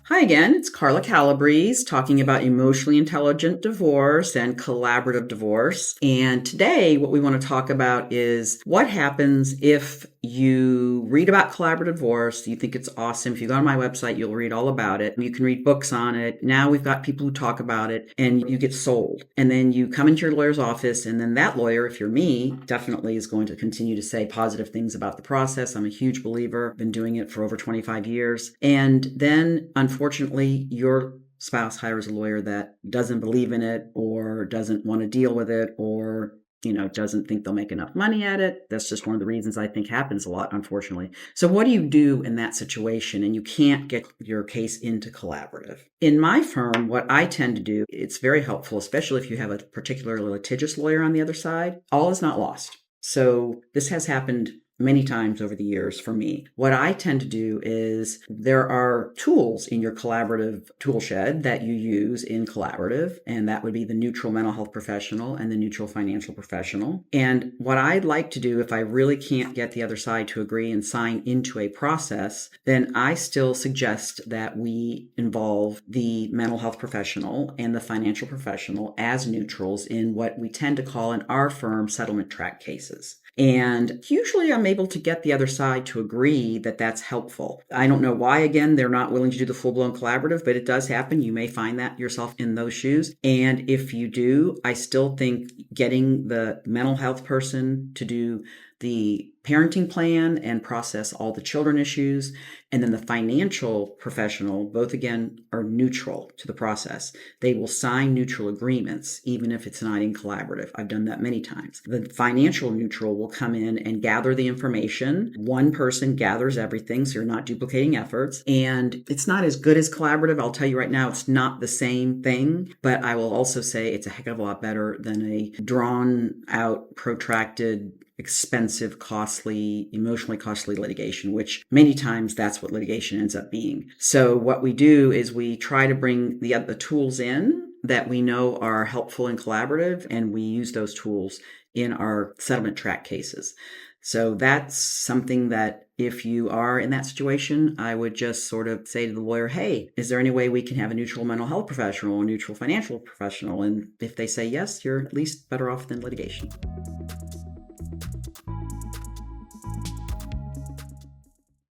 Hi again, it's Carla Calabrese talking about emotionally intelligent divorce and collaborative divorce. And today, what we want to talk about is what happens if you read about collaborative divorce. You think it's awesome. If you go on my website, you'll read all about it. You can read books on it. Now we've got people who talk about it and you get sold. And then you come into your lawyer's office, and then that lawyer, if you're me, definitely is going to continue to say positive things about the process. I'm a huge believer, been doing it for over 25 years. And then, unfortunately, your spouse hires a lawyer that doesn't believe in it or doesn't want to deal with it or doesn't think they'll make enough money at it. That's just one of the reasons I think happens a lot, unfortunately. So what do you do in that situation and you can't get your case into collaborative? In my firm, what I tend to do, it's very helpful, especially if you have a particularly litigious lawyer on the other side. All is not lost. So this has happened many times over the years for me. What I tend to do is there are tools in your collaborative tool shed that you use in collaborative, and that would be the neutral mental health professional and the neutral financial professional. And what I'd like to do, if I really can't get the other side to agree and sign into a process, then I still suggest that we involve the mental health professional and the financial professional as neutrals in what we tend to call in our firm settlement track cases. And usually I'm able to get the other side to agree that that's helpful. I don't know why, again, they're not willing to do the full-blown collaborative, but it does happen. You may find that yourself in those shoes. And if you do, I still think getting the mental health person to do the parenting plan and process all the children issues, and then the financial professional, both again are neutral to the process. They will sign neutral agreements, even if it's not in collaborative. I've done that many times. The financial neutral will come in and gather the information. One person gathers everything, so you're not duplicating efforts. And it's not as good as collaborative. I'll tell you right now, it's not the same thing, but I will also say it's a heck of a lot better than a drawn out, protracted, expensive, costly, emotionally costly litigation, which many times that's what litigation ends up being. So what we do is we try to bring the tools in that we know are helpful in collaborative, and we use those tools in our settlement track cases. So that's something that if you are in that situation, I would just sort of say to the lawyer, hey, is there any way we can have a neutral mental health professional or neutral financial professional? And if they say yes, you're at least better off than litigation.